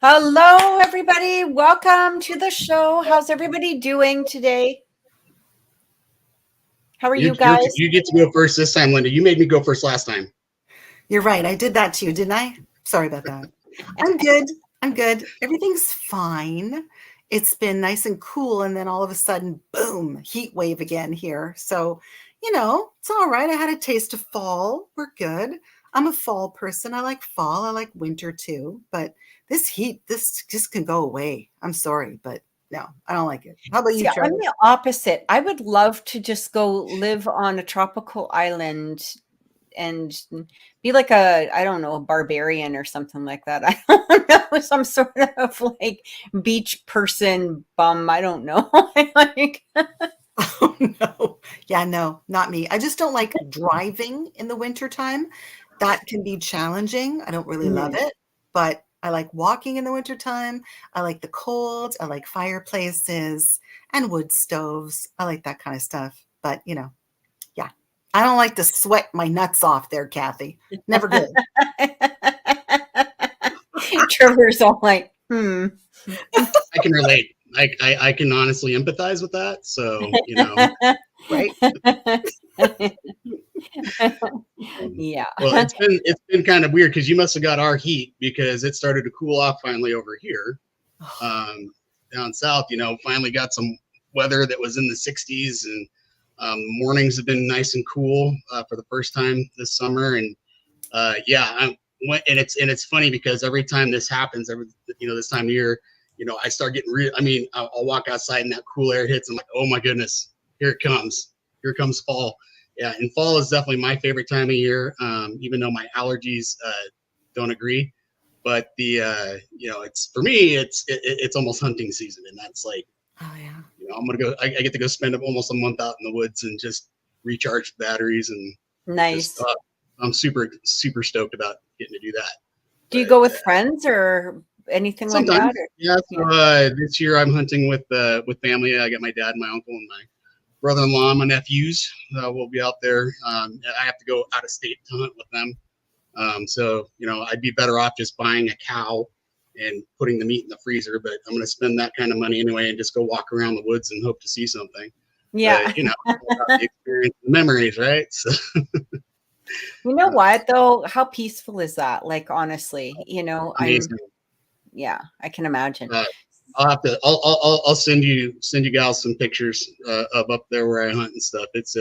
Hello, everybody. Welcome to the show. How's everybody doing today? How are you guys? You get to go first this time, Lynda. You made me go first last time. You're right. I did that too, didn't I? Sorry about that. I'm good. I'm good. Everything's fine. It's been nice and cool. And then all of a sudden, boom, heat wave again here. So, it's all right. I had a taste of fall. We're good. I'm a fall person. I like fall. I like winter too. But this heat, this just can go away. I'm sorry, but no, I don't like it. How about you, See, I'm Trevor? the opposite. I would love to just go live on a tropical island and be like I don't know, a barbarian or something like that. I don't know, some sort of like beach person bum. I don't know. Like, Oh, no. Yeah, no, not me. I just don't like driving in the wintertime. That can be challenging. I don't really love it, but I like walking in the wintertime. I like the cold. I like fireplaces and wood stoves. I like that kind of stuff. But, yeah. I don't like to sweat my nuts off there, Kathy. Never good. Trevor's all like, I can relate. I can honestly empathize with that. So, Right? Yeah. well, it's been kind of weird because you must have got our heat because it started to cool off finally over here. Down south, finally got some weather that was in the 60s, and mornings have been nice and cool for the first time this summer. And it's funny because every time this happens, this time of year, I start getting real. I mean, I'll walk outside and that cool air hits. I'm like, oh my goodness, here it comes. Here comes fall. Yeah, and fall is definitely my favorite time of year. Even though my allergies don't agree, but it's for me, it's almost hunting season, and that's like, Oh, yeah. I'm gonna go. I get to go spend almost a month out in the woods and just recharge the batteries and Nice. just, I'm super stoked about getting to do that. Do you go with friends or anything like Sometimes, that? Or? yeah. So this year I'm hunting with family. I got my dad, my uncle, and my brother-in-law, my nephews. We'll be out there. I have to go out of state to hunt with them. So I'd be better off just buying a cow and putting the meat in the freezer. But I'm going to spend that kind of money anyway and just go walk around the woods and hope to see something. Yeah. But, the experience, the memories, right? So. You know what though? How peaceful is that? Like honestly, Amazing. I can imagine. I'll have to. I'll send you gals some pictures of up there where I hunt and stuff. It's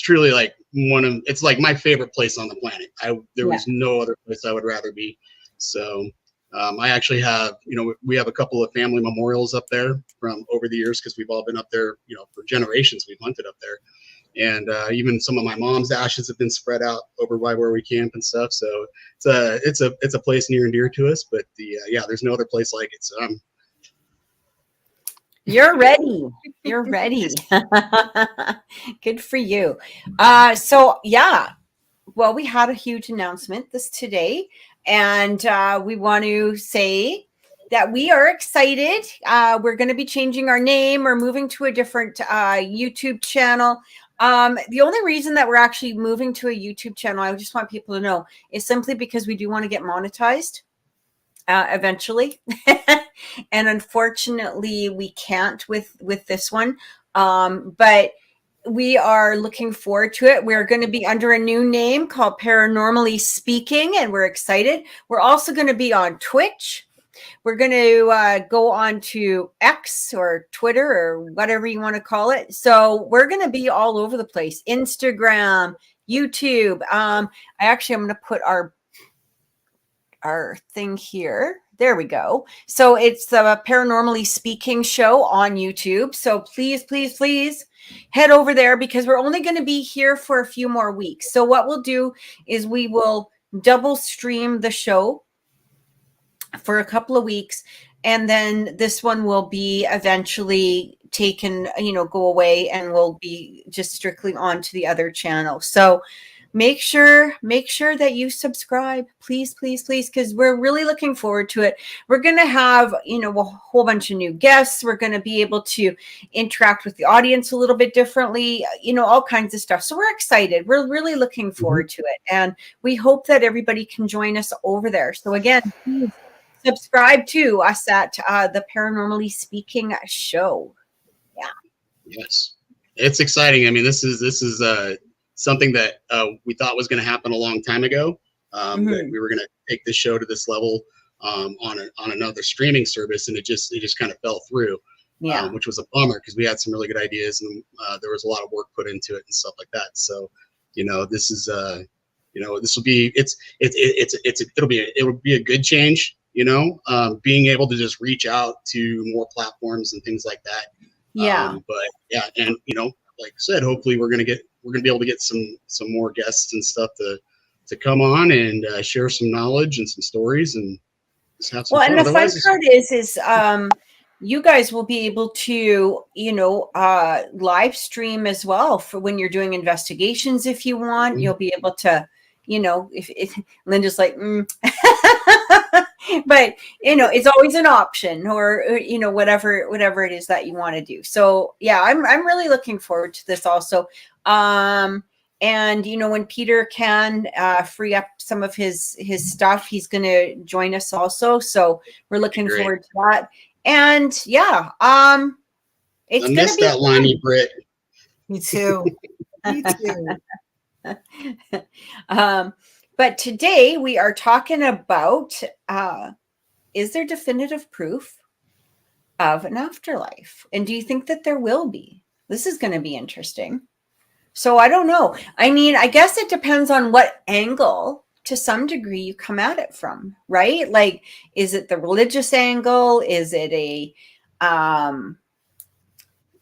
truly like it's like my favorite place on the planet. There was no other place I would rather be. So I actually have, we have a couple of family memorials up there from over the years because we've all been up there, for generations. We've hunted up there. And even some of my mom's ashes have been spread out over by where we camp and stuff. So it's a place near and dear to us. But there's no other place like it. So You're ready. You're ready. Good for you. Well, we had a huge announcement today, and we want to say that we are excited. We're going to be changing our name. We're moving to a different YouTube channel. The only reason that we're actually moving to a YouTube channel, I just want people to know, is simply because we do want to get monetized eventually. And unfortunately, we can't with this one. But we are looking forward to it. We're going to be under a new name called Paranormally Speaking, and we're excited. We're also going to be on Twitch. We're going to go on to X or Twitter or whatever you want to call it. So we're going to be all over the place. Instagram, YouTube. I'm going to put our thing here. There we go. So it's the Paranormally Speaking show on YouTube. So please, please, please head over there because we're only going to be here for a few more weeks. So what we'll do is we will double stream the show for a couple of weeks, and then this one will be eventually taken, go away, and we'll be just strictly on to the other channel. So make sure that you subscribe, please, because we're really looking forward to it. We're going to have, a whole bunch of new guests. We're going to be able to interact with the audience a little bit differently, all kinds of stuff. So we're excited. We're really looking forward to it. And we hope that everybody can join us over there. So again, please subscribe to us at the Paranormally Speaking show. Yeah. Yes. It's exciting. I mean, this is something that we thought was going to happen a long time ago. That we were going to take this show to this level on another streaming service, and it just kind of fell through. Which was a bummer because we had some really good ideas, and there was a lot of work put into it and stuff like that. So, this is this will be it'll be a good change. Being able to just reach out to more platforms and things like that. But yeah, and like I said, hopefully we're gonna be able to get some more guests and stuff to come on and share some knowledge and some stories and just have some fun. And the fun part is you guys will be able to live stream as well for when you're doing investigations. If you want, you'll be able to, if Lynda's like, but it's always an option, or whatever it is that you want to do. So yeah, I'm really looking forward to this also. And when Peter can free up some of his stuff, he's going to join us also. So we're looking forward to that. And yeah, it's I missed that line, Britt. Me too. Me too. But today we are talking about, is there definitive proof of an afterlife? And do you think that there will be? This is going to be interesting. So I don't know. I mean, I guess it depends on what angle to some degree you come at it from, right? Like, is it the religious angle? Is it a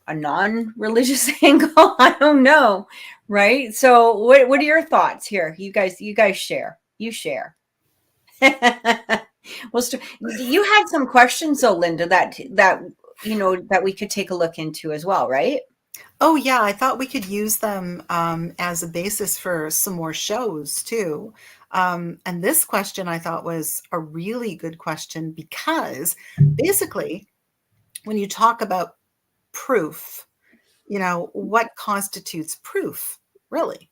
non-religious angle? I don't know. Right. So what are your thoughts here? You guys share. You share. Well, you had some questions though, Lynda, that we could take a look into as well, right? Oh yeah, I thought we could use them as a basis for some more shows too. And this question I thought was a really good question because basically when you talk about proof, what constitutes proof, really?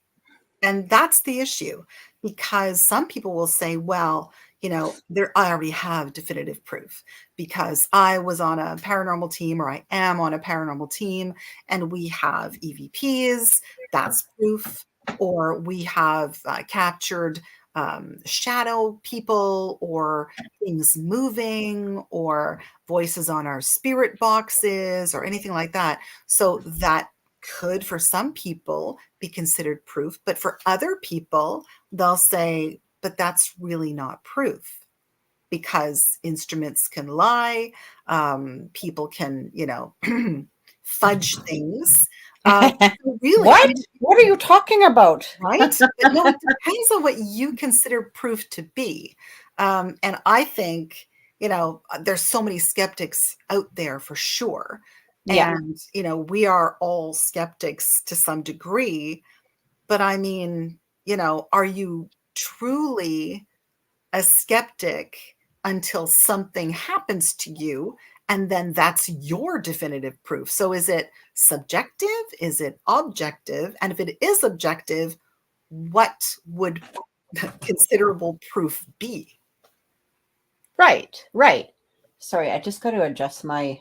And that's the issue, because some people will say, well, I already have definitive proof because I was on a paranormal team, or I am on a paranormal team, and we have EVPs, that's proof, or we have captured shadow people, or things moving, or voices on our spirit boxes, or anything like that. So that could, for some people, be considered proof, but for other people, they'll say, but that's really not proof, because instruments can lie, people can, fudge things. Really, what are you talking about? Right? But no, it depends on what you consider proof to be. And I think, there's so many skeptics out there for sure. Yeah. And, we are all skeptics to some degree, but I mean, are you truly a skeptic until something happens to you? And then that's your definitive proof. So is it subjective? Is it objective? And if it is objective, what would considerable proof be? Right. Sorry, I just got to adjust my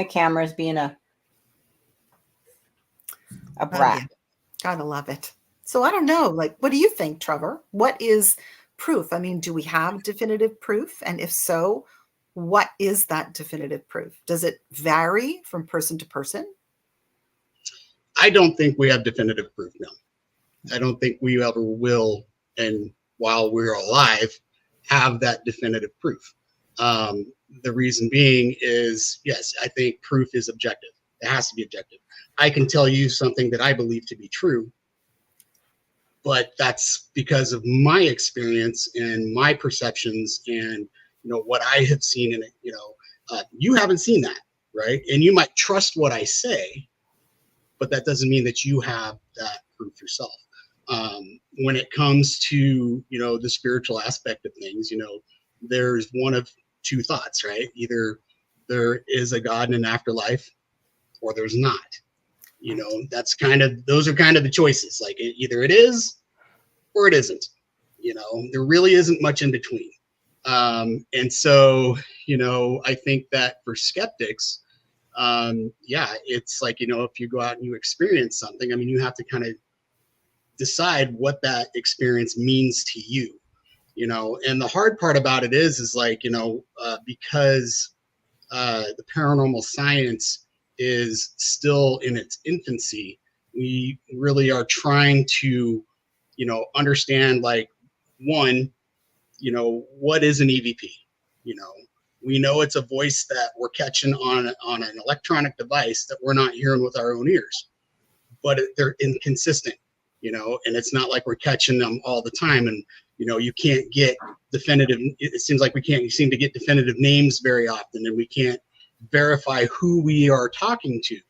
camera's being a brat. Yeah. Gotta love it. So I don't know, what do you think, Trevor? What is proof? I mean, do we have definitive proof? And if so, what is that definitive proof? Does it vary from person to person? I don't think we have definitive proof, no. I don't think we ever will, and while we're alive, have that definitive proof. The reason being is, yes, I think proof is objective. It has to be objective. I can tell you something that I believe to be true, but that's because of my experience and my perceptions and what I have seen in it. You haven't seen that, right? And you might trust what I say, but that doesn't mean that you have that proof yourself. When it comes to, the spiritual aspect of things, there's one of two thoughts, right? Either there is a God in an afterlife or there's not. Those are kind of the choices. Like either it is or it isn't. There really isn't much in between. And so, I think that for skeptics, it's like, if you go out and you experience something, I mean, you have to kind of decide what that experience means to you, and the hard part about it is like, because the paranormal science is still in its infancy, we really are trying to, understand, like, one, what is an EVP? We know it's a voice that we're catching on an electronic device that we're not hearing with our own ears, but they're inconsistent, and it's not like we're catching them all the time. And, you can't get definitive, it seems like we can't seem to get definitive names very often, and we can't verify who we are talking to,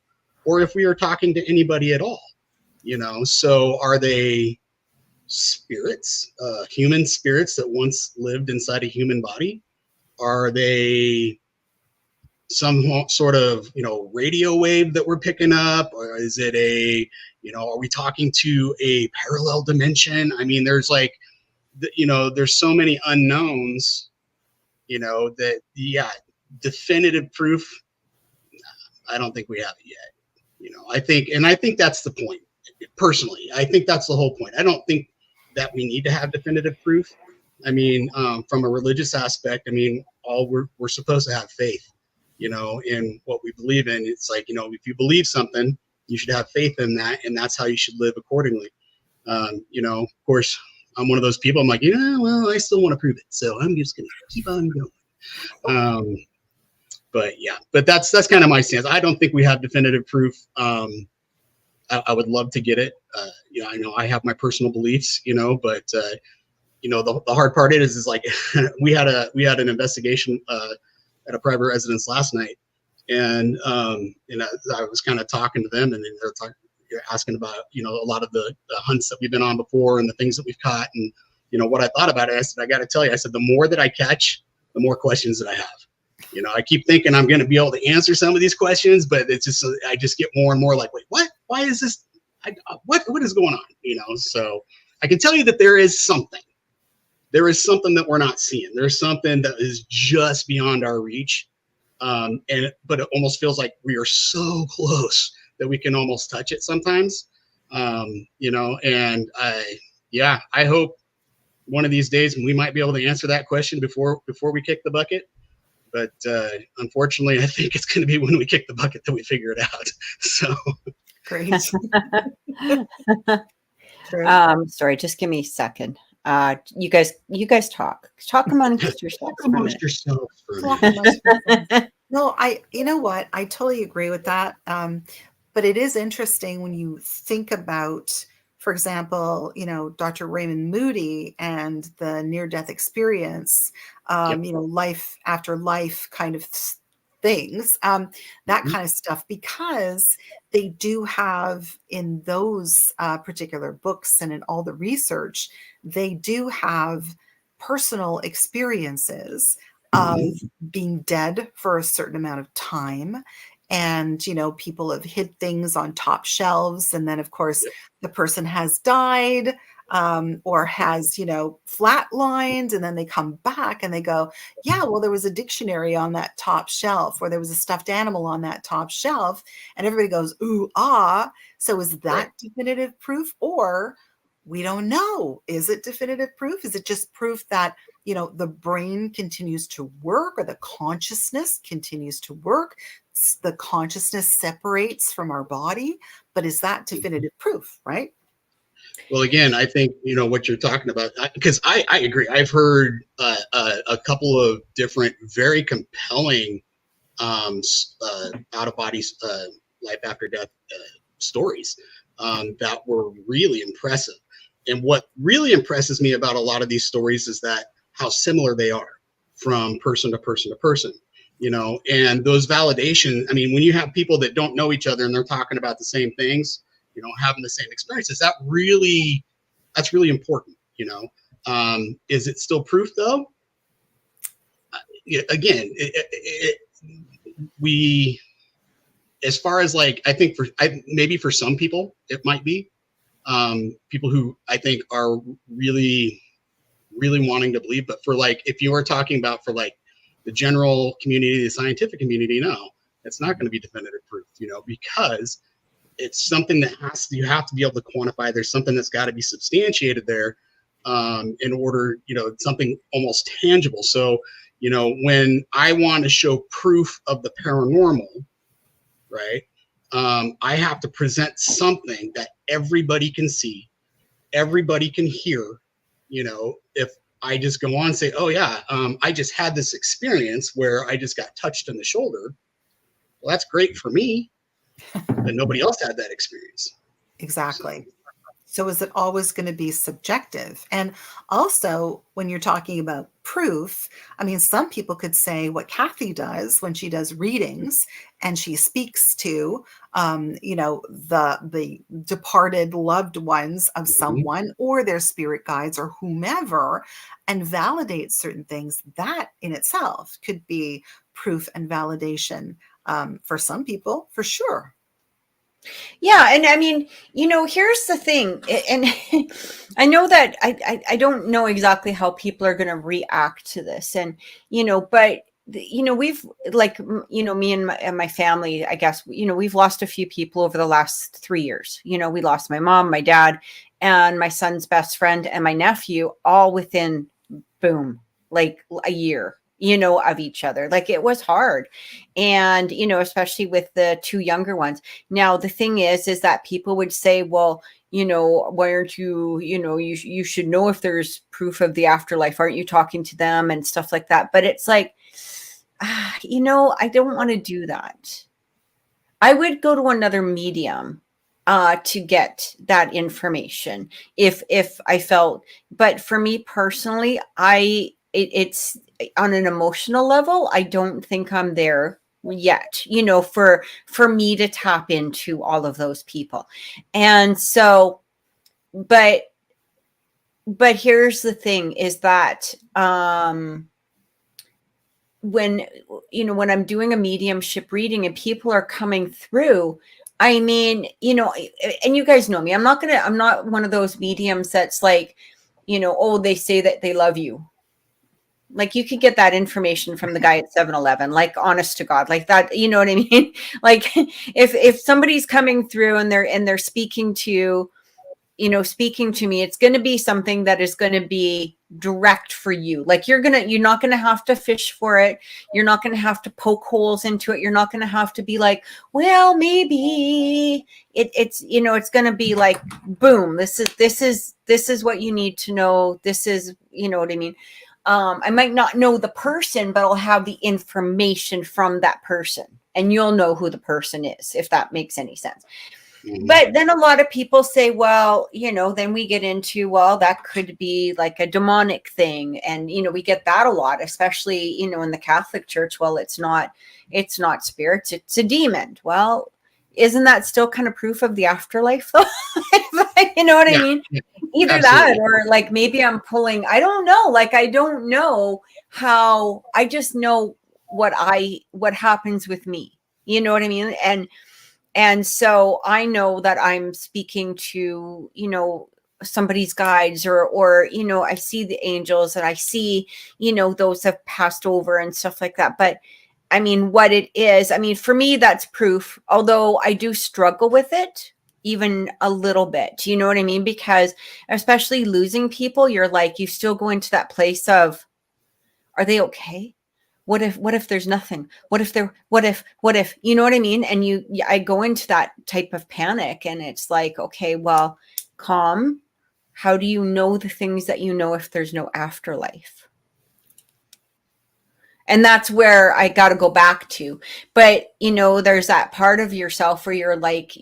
or if we are talking to anybody at all, so are they spirits, human spirits that once lived inside a human body? Are they some sort of, radio wave that we're picking up? Or is it are we talking to a parallel dimension? I mean, there's like, there's so many unknowns, that, definitive proof, I don't think we have it yet. I think that's the point. Personally, I think that's the whole point. I don't think that we need to have definitive proof. I mean, from a religious aspect, I mean, we're supposed to have faith, in what we believe in. It's like, if you believe something, you should have faith in that, and that's how you should live accordingly. Of course, I'm one of those people. I'm like, well, I still want to prove it, so I'm just gonna keep on going. But that's kind of my stance. I don't think we have definitive proof. I would love to get it. I know I have my personal beliefs, but the hard part is like we had an investigation at a private residence last night, and I was kind of talking to them, and they're asking about a lot of the hunts that we've been on before and the things that we've caught, and what I thought about it. I said, I got to tell you, I said, the more that I catch, the more questions that I have. I keep thinking I'm going to be able to answer some of these questions, but it's just, I just get more and more like, wait, what? Why is this? What is going on? So I can tell you that there is something. There is something that we're not seeing. There's something that is just beyond our reach. But it almost feels like we are so close that we can almost touch it sometimes. And I hope one of these days we might be able to answer that question before we kick the bucket. But unfortunately, I think it's going to be when we kick the bucket that we figure it out. So Great. Sorry, just give me a second. You guys talk amongst yourselves. No, you know what? I totally agree with that. But it is interesting when you think about, for example, Dr. Raymond Moody and the near-death experience, life after life kind of things, that kind of stuff, because they do have in those particular books and in all the research, they do have personal experiences of being dead for a certain amount of time. And, people have hid things on top shelves. And then, of course, the person has died or has, flatlined. And then they come back and they go, yeah, well, there was a dictionary on that top shelf, or there was a stuffed animal on that top shelf. And everybody goes, ooh, ah. So is that definitive proof? Or we don't know. Is it definitive proof? Is it just proof that, the brain continues to work, or the consciousness continues to work? The consciousness separates from our body, but is that definitive proof, right? Well, again, I think, what you're talking about, because I agree. I've heard a couple of different, very compelling out-of-body life after death stories that were really impressive. And what really impresses me about a lot of these stories is that how similar they are from person to person to person. And those validation, I mean, when you have people that don't know each other and they're talking about the same things, having the same experiences. That's really important. Is it still proof though? Again, we, as far as like, I think maybe for some people it might be people who I think are really, really wanting to believe, but for like, if you are talking about for like the general community, the scientific community, no, it's not going to be definitive proof, because it's something that you have to be able to quantify. There's something that's got to be substantiated there in order, something almost tangible. So, when I want to show proof of the paranormal, right, I have to present something that everybody can see, everybody can hear. If I just go on and say, oh yeah, I just had this experience where I just got touched on the shoulder. Well, that's great for me, but nobody else had that experience. Exactly. So is it always going to be subjective? And also, when you're talking about proof, I mean, some people could say what Kathy does when she does readings and she speaks to, the departed loved ones of someone or their spirit guides or whomever, and validates certain things. That in itself could be proof and validation for some people, for sure. Yeah. And I mean, here's the thing. And I know that I don't know exactly how people are going to react to this. And, but, we've like, me and my family, I guess, we've lost a few people over the last 3 years. We lost my mom, my dad, and my son's best friend and my nephew all within, boom, like a year. Of each other. Like it was hard. And, especially with the two younger ones. Now, the thing is that people would say, well, why aren't you, you should know if there's proof of the afterlife. Aren't you talking to them and stuff like that? But it's like, I don't want to do that. I would go to another medium to get that information if I felt, but for me personally, it's on an emotional level. I don't think I'm there yet, for me to tap into all of those people. And so, but here's the thing is that, when I'm doing a mediumship reading and people are coming through, I mean, and you guys know me, I'm not one of those mediums that's like, oh, they say that they love you. Like you could get that information from the guy at 7-Eleven, like honest to God, like that, you know what I mean? Like if somebody's coming through and they're speaking to me, it's going to be something that is going to be direct for you. Like you're not going to have to fish for it. You're not going to have to poke holes into it. You're not going to have to be like, well, maybe it's going to be like, boom, this is what you need to know. This is, you know what I mean? I might not know the person, but I'll have the information from that person and you'll know who the person is, if that makes any sense. But then a lot of people say, well, then we get into, well, that could be like a demonic thing. And, we get that a lot, especially, in the Catholic Church. Well, it's not spirits, it's a demon. Well, isn't that still kind of proof of the afterlife though? You know what I mean? Either that or like maybe I'm pulling, I don't know. Like, I don't know how, I just know what happens with me. You know what I mean? And so I know that I'm speaking to, somebody's guides or, I see the angels and I see, those have passed over and stuff like that. But I mean, what it is, I mean, for me, that's proof, although I do struggle with it even a little bit. You know what I mean? Because especially losing people, you're like, you still go into that place of, are they okay? What if there's nothing? What if, you know what I mean? And I go into that type of panic and it's like, okay, well, calm. How do you know the things that you know if there's no afterlife? And that's where I got to go back to. But, there's that part of yourself where you're like,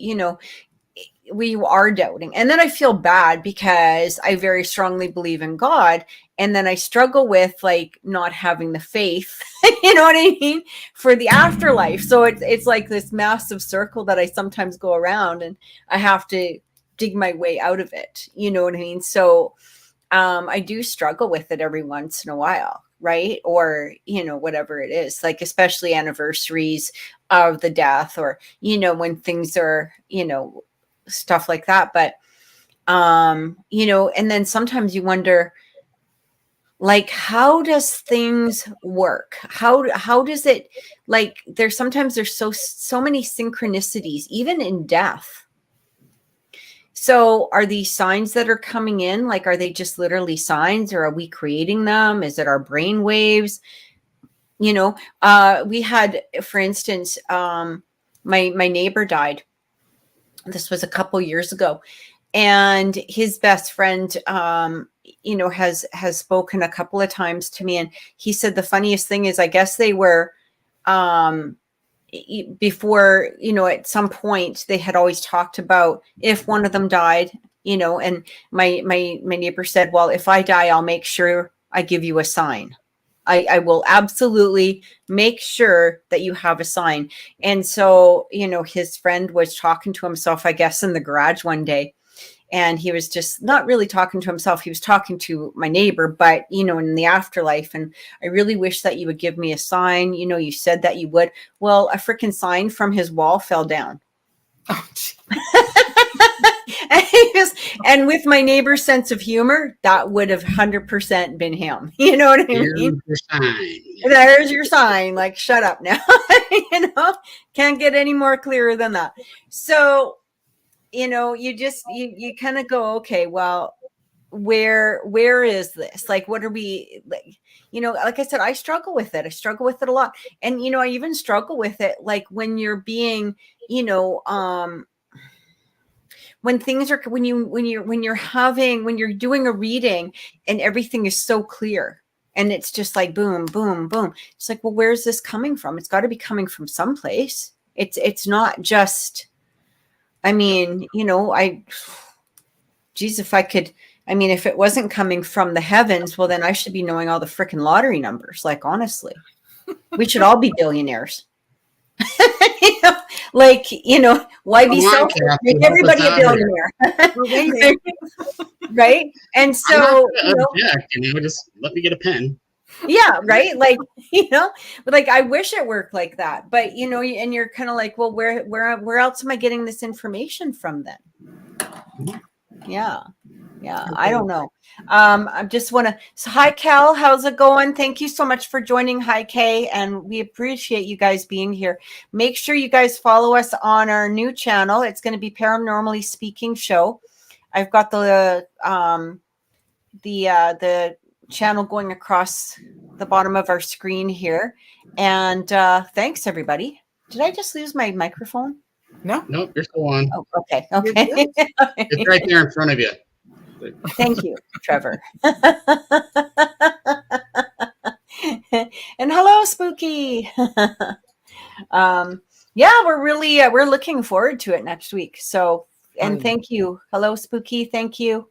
we are doubting. And then I feel bad because I very strongly believe in God. And then I struggle with like not having the faith, you know what I mean, for the afterlife. So it's like this massive circle that I sometimes go around, and I have to dig my way out of it. You know what I mean? So I do struggle with it every once in a while, right? Or, you know, whatever it is, like especially anniversaries of the death, or, you know, when things are, you know, stuff like that. But, you know, and then sometimes you wonder, like, how does things work? How does it, like, there's so many synchronicities, even in death. So are these signs that are coming in, like, are they just literally signs, or are we creating them? Is it our brain waves? You know, we had, for instance, my neighbor died. This was a couple years ago, and his best friend, you know, has spoken a couple of times to me. And he said the funniest thing is, I guess they were, before, you know, at some point they had always talked about if one of them died, you know, and my neighbor said, well, if I die, I'll make sure I give you a sign. I will absolutely make sure that you have a sign. And so, you know, his friend was talking to himself, I guess, in the garage one day. And he was just not really talking to himself. He was talking to my neighbor, but, you know, in the afterlife. And I really wish that you would give me a sign. You know, you said that you would. Well, a freaking sign from his wall fell down. Oh, and with my neighbor's sense of humor, that would have 100% been him. You know what I mean? Here's your sign. There's your sign. Like, shut up now. You know, can't get any more clearer than that. So, you know, you just, you kind of go, okay, well, where is this? Like, what are we, like, you know, like I said, I struggle with it. I struggle with it a lot. And, you know, I even struggle with it, like when you're being, you know, when things are, when you're doing a reading and everything is so clear and it's just like, boom, boom, boom. It's like, well, where's this coming from? It's got to be coming from someplace. It's not just, I mean, you know, geez, if if it wasn't coming from the heavens, well, then I should be knowing all the freaking lottery numbers. Like, honestly, we should all be billionaires. You know, like, you know, why be selfish? Make everybody a billionaire. Right? And so, you know, just let me get a pen. Yeah, right. Like, you know, like, I wish it worked like that, but, you know, and you're kind of like, well, where else am I getting this information from then? Yeah. I don't know. I just want to, so hi, Cal, how's it going? Thank you so much for joining. Hi, Kay. And we appreciate you guys being here. Make sure you guys follow us on our new channel. It's going to be Paranormally Speaking Show. I've got the channel going across the bottom of our screen here. And thanks, everybody. Did I just lose my microphone? Nope, you're still on. Oh, okay. It's right there in front of you. Thank you, Trevor. And hello, Spooky. Yeah, we're looking forward to it next week. So, and thank you. Hello, Spooky. Thank you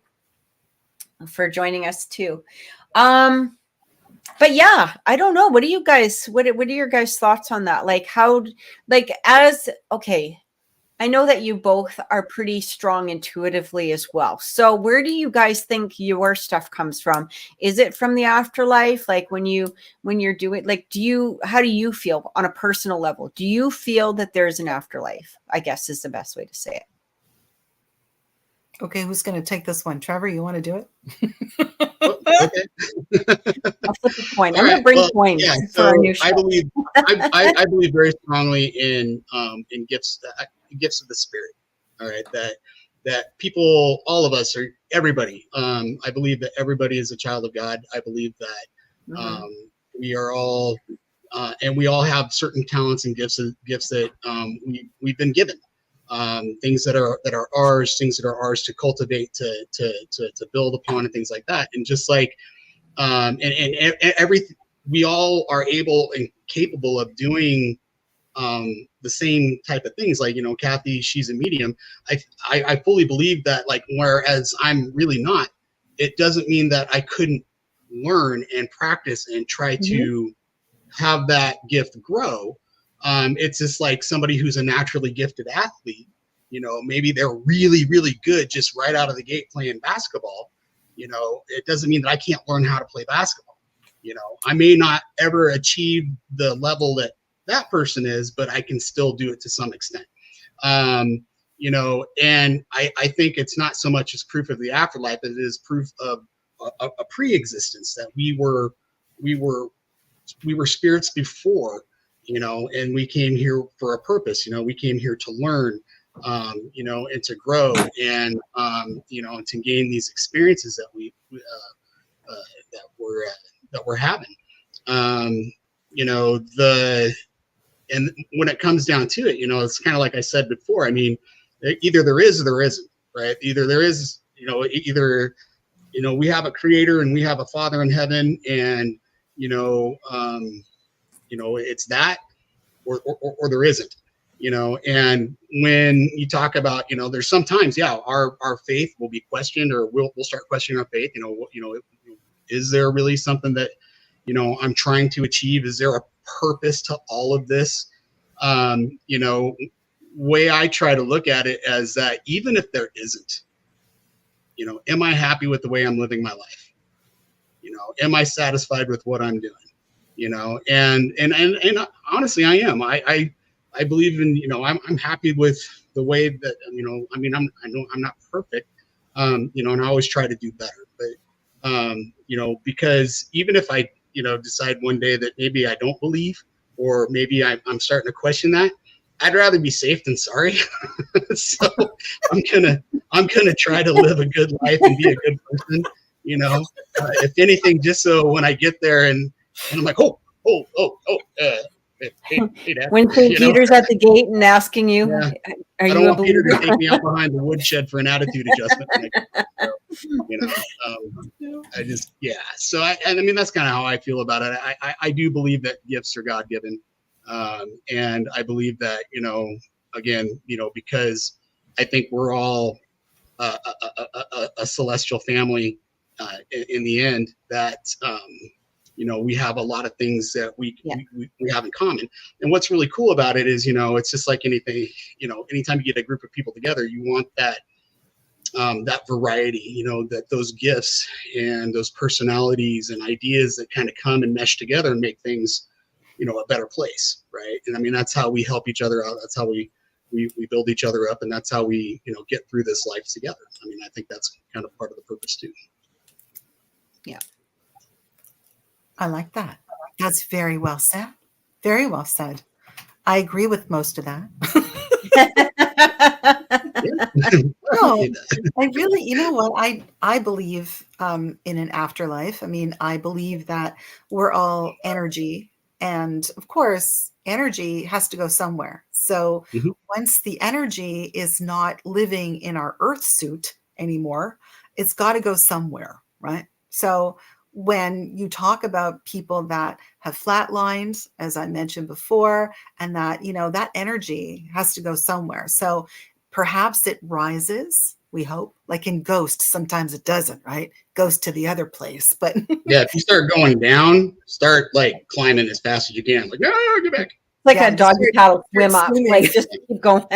for joining us too. But yeah, I don't know. What are you guys, what are your guys' thoughts on that? Like, how, like, okay, I know that you both are pretty strong intuitively as well. So where do you guys think your stuff comes from? Is it from the afterlife? Like, when you're doing, like, how do you feel on a personal level? Do you feel that there's an afterlife? I guess is the best way to say it. Okay, who's going to take this one? Trevor, you want to do it? Okay. I'll flip a coin. I'm going to bring coins for our new show. I believe very strongly in gifts of the spirit. All right, that people, all of us, are everybody. I believe that everybody is a child of God. I believe that we are all, and we all have certain talents and gifts that we've been given. Things that are ours, things that are ours to cultivate, to build upon, and things like that. And just like, and everything, we all are able and capable of doing the same type of things. Like, Kathy, she's a medium. I fully believe that, like, whereas I'm really not, it doesn't mean that I couldn't learn and practice and try to have that gift grow. It's just like somebody who's a naturally gifted athlete, maybe they're really, really good just right out of the gate playing basketball. It doesn't mean that I can't learn how to play basketball. I may not ever achieve the level that that person is, but I can still do it to some extent. And I think it's not so much as proof of the afterlife as it is proof of a pre-existence, that we were spirits before, and we came here for a purpose. We came here to learn, and to grow, and and to gain these experiences that we're having. And when it comes down to it, it's kind of like I said before. I mean, either there is or there isn't, right? Either there is, we have a creator and we have a father in heaven, and it's that, or there isn't. And when you talk about, there's sometimes, our faith will be questioned, or we'll start questioning our faith. Is there really something that, I'm trying to achieve? Is there a purpose to all of this? Way I try to look at it as that, even if there isn't, am I happy with the way I'm living my life? Am I satisfied with what I'm doing? And honestly, I am. I believe in, I'm happy with the way that, I know I'm not perfect, and I always try to do better, but, because even if I, decide one day that maybe I don't believe, or maybe I'm starting to question that, I'd rather be safe than sorry. So I'm gonna try to live a good life and be a good person. If anything, just so when I get there and I'm like, hey, Dad. When St. Peter's at the gate and asking you, Yeah. are I don't you a want Peter believer? to take me out behind the woodshed for an attitude adjustment. I just, So I mean, that's kind of how I feel about it. I do believe that gifts are God given, and I believe that, again, because I think we're all a celestial family in the end, that we have a lot of things that we have in common. And what's really cool about it is, it's just like anything, anytime you get a group of people together, you want that variety, that those gifts and those personalities and ideas that kind of come and mesh together and make things, a better place, right? And I mean, that's how we help each other out. That's how we build each other up, and that's how we, get through this life together. I mean, I think that's kind of part of the purpose too. Yeah. I like that. That's very well said. Very well said. I agree with most of that. No, I really, you know what? I believe in an afterlife. I mean, I believe that we're all energy, and of course, energy has to go somewhere. So once the energy is not living in our earth suit anymore, it's got to go somewhere, right? So when you talk about people that have flatlined, as I mentioned before, and that, that energy has to go somewhere. So perhaps it rises, we hope, like in Ghost. Sometimes it doesn't, right? Goes to the other place. But if you start going down, start like climbing as fast as you can. Like, get back. Like a doggy paddle swim up, like just keep going.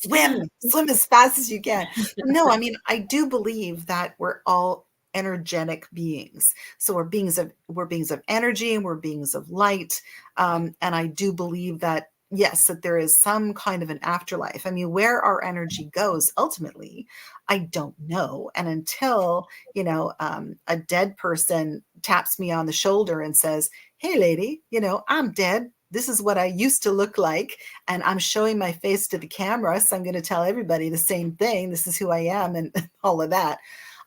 Swim as fast as you can. No, I mean, I do believe that we're all energetic beings. So we're beings of energy, and we're beings of light. And I do believe that, yes, that there is some kind of an afterlife. I mean, where our energy goes ultimately, I don't know. And until, a dead person taps me on the shoulder and says, hey, lady, I'm dead. This is what I used to look like. And I'm showing my face to the camera. So I'm going to tell everybody the same thing. This is who I am, and all of that.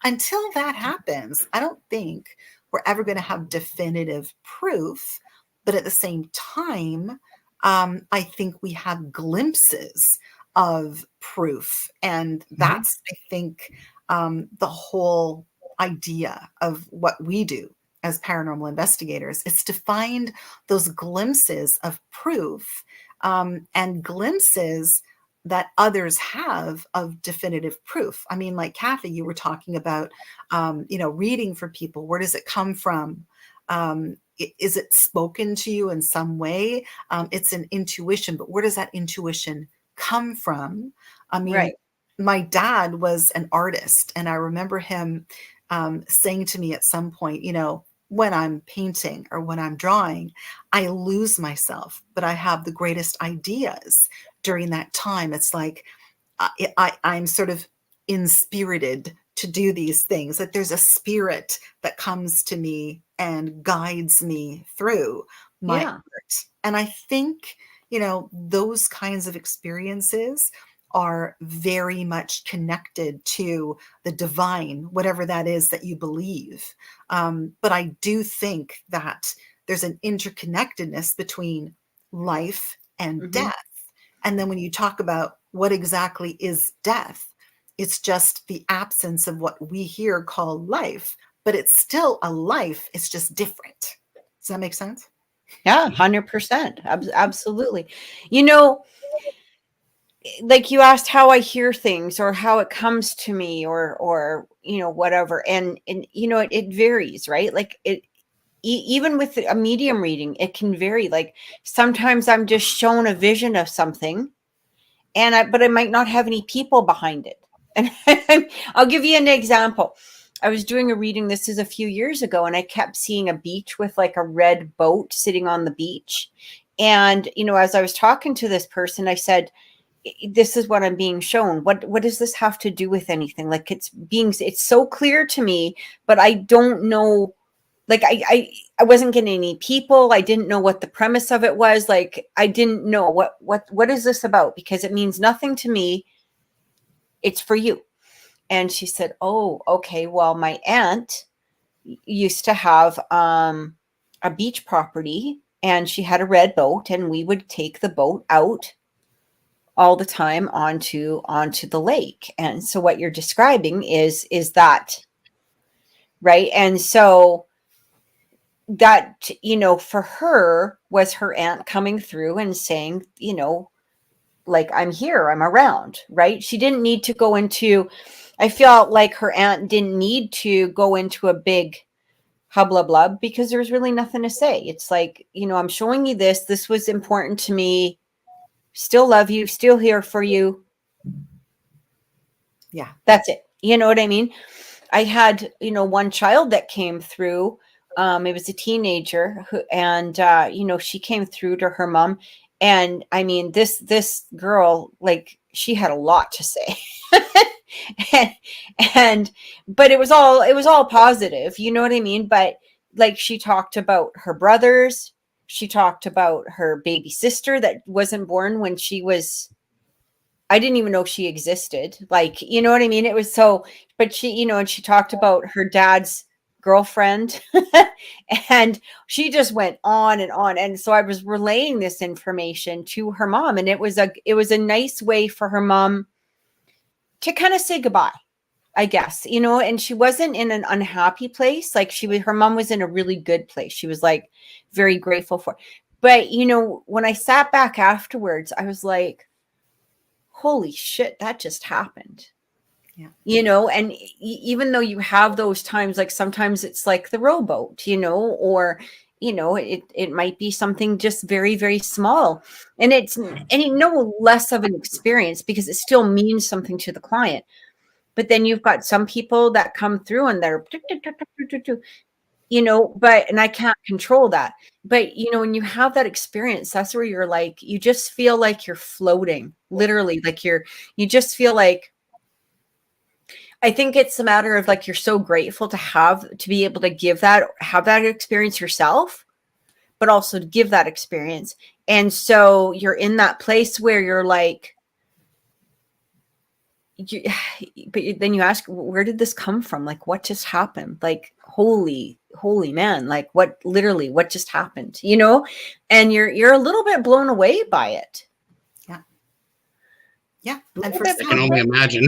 Until that happens, I don't think we're ever going to have definitive proof. But at the same time, I think we have glimpses of proof. And that's, I think, the whole idea of what we do as paranormal investigators. It's to find those glimpses of proof, and glimpses that others have of definitive proof. I mean, like Kathy, you were talking about, reading for people. Where does it come from? Is it spoken to you in some way? It's an intuition, but where does that intuition come from? I mean, Right. my dad was an artist, and I remember him saying to me at some point, when I'm painting or when I'm drawing, I lose myself, but I have the greatest ideas during that time. It's like I'm sort of inspirited to do these things. That there's a spirit that comes to me and guides me through my art. And I think, those kinds of experiences are very much connected to the divine, whatever that is that you believe. But I do think that there's an interconnectedness between life and death. And then when you talk about what exactly is death, it's just the absence of what we here call life, but it's still a life. It's just different. Does that make sense? Yeah, 100%. Absolutely. Like you asked how I hear things or how it comes to me or whatever. And it varies, right? Like even with a medium reading, it can vary. Like sometimes I'm just shown a vision of something but I might not have any people behind it. And I'll give you an example. I was doing a reading, this is a few years ago, and I kept seeing a beach with like a red boat sitting on the beach. And, as I was talking to this person, I said, this is what I'm being shown. What does this have to do with anything? Like it's so clear to me, but I don't know. Like I wasn't getting any people. I didn't know what the premise of it was. Like I didn't know what is this about, because it means nothing to me. It's for you. And she said, oh, okay. Well, my aunt used to have a beach property, and she had a red boat, and we would take the boat out all the time onto the lake. And so what you're describing is that, right? And so that, for her was her aunt coming through and saying, like, I'm here, I'm around, right? She didn't need to go into, I felt like her aunt didn't need to go into a big hubblabub because there was really nothing to say. It's like, I'm showing you this. This was important to me. Still love you, still here for you. Yeah. That's it. You know what I mean? I had, one child that came through. It was a teenager and she came through to her mom. And I mean, this girl, like, she had a lot to say. But it was all positive. You know what I mean? But like, she talked about her brothers. She talked about her baby sister that wasn't born when I didn't even know she existed. Like, you know what I mean? It was so, but she, and she talked about her dad's girlfriend and she just went on and on. And so I was relaying this information to her mom, and it was a nice way for her mom to kind of say goodbye, I guess, and she wasn't in an unhappy place. Like her mom was in a really good place. She was like very grateful for it. But, when I sat back afterwards, I was like, holy shit, that just happened. Yeah. And even though you have those times, like sometimes it's like the rowboat, or, it might be something just very, very small, and it's no less of an experience because it still means something to the client. But then you've got some people that come through and they're, and I can't control that. But, when you have that experience, that's where you're like, you just feel like you're floating, literally, like you just feel like, I think it's a matter of like, you're so grateful to be able to have that experience yourself, but also to give that experience. And so you're in that place where you're like, but then you ask, where did this come from? Like, what just happened? Like, holy man, like what just happened, and you're a little bit blown away by it. Yeah. And I can only imagine.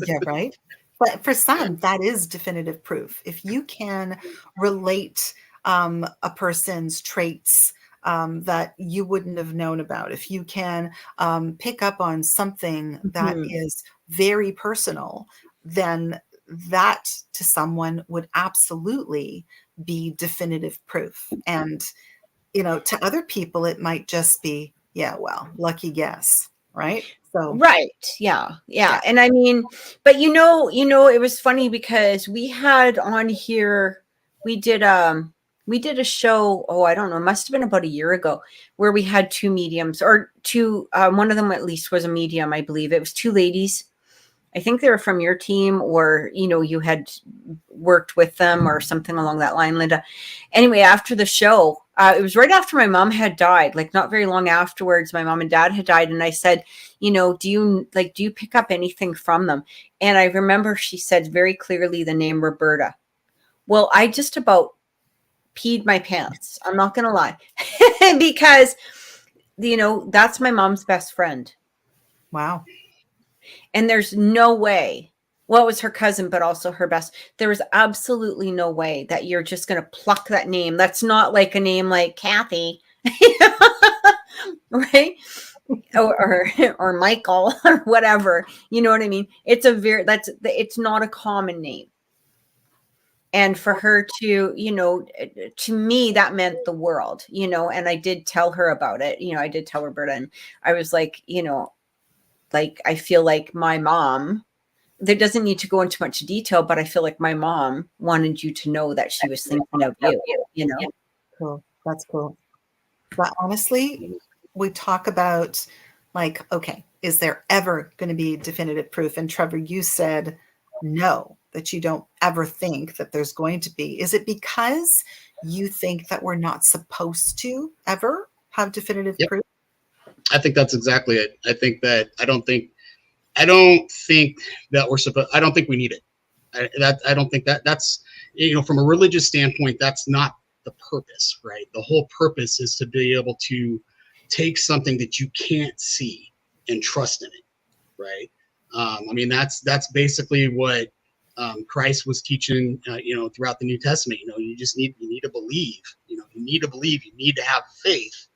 yeah, right. But for some, that is definitive proof. If you can relate a person's traits that you wouldn't have known about, if you can pick up on something that is very personal, then that to someone would absolutely be definitive proof. And, you know, to other people, it might just be, yeah, well, lucky guess, right? So, right. Yeah. And I mean, but you know, it was funny because we had on here, we did a show, I don't know, it must have been about a year ago, where we had two mediums, or two, one of them at least was a medium, I believe. It was two ladies. I think they were from your team, or, you know, you had worked with them or something along that line, Lynda. Anyway, after the show, it was right after my mom had died, like not very long afterwards, my mom and dad had died. And I said, you know, do you pick up anything from them? And I remember she said very clearly the name Roberta. Well, I just about peed my pants. I'm not going to lie, because, you know, that's my mom's best friend. wow. And there's no way, well, it was her cousin, but also her best. There was absolutely no way that you're just going to pluck that name. That's not like a name like Kathy, right? Or Michael or whatever. You know what I mean? It's not a common name. And for her to, you know, to me, that meant the world, you know, and I did tell her about it. You know, I did tell Roberta, and I was like, you know, like, I feel like my mom, there doesn't need to go into much detail, but I feel like my mom wanted you to know that she was thinking of you, you know? Cool. That's cool. But honestly, we talk about like, okay, is there ever going to be definitive proof? And Trevor, you said no, that you don't ever think that there's going to be. Is it because you think that we're not supposed to ever have definitive proof? I think that's exactly it. I think that I don't think that we're supposed. I don't think we need it. I don't think that's, you know, from a religious standpoint, that's not the purpose, right? The whole purpose is to be able to take something that you can't see and trust in it, right? I mean, that's basically what Christ was teaching, you know, throughout the New Testament. You know, you need to believe. You know, you need to believe. You need to have faith.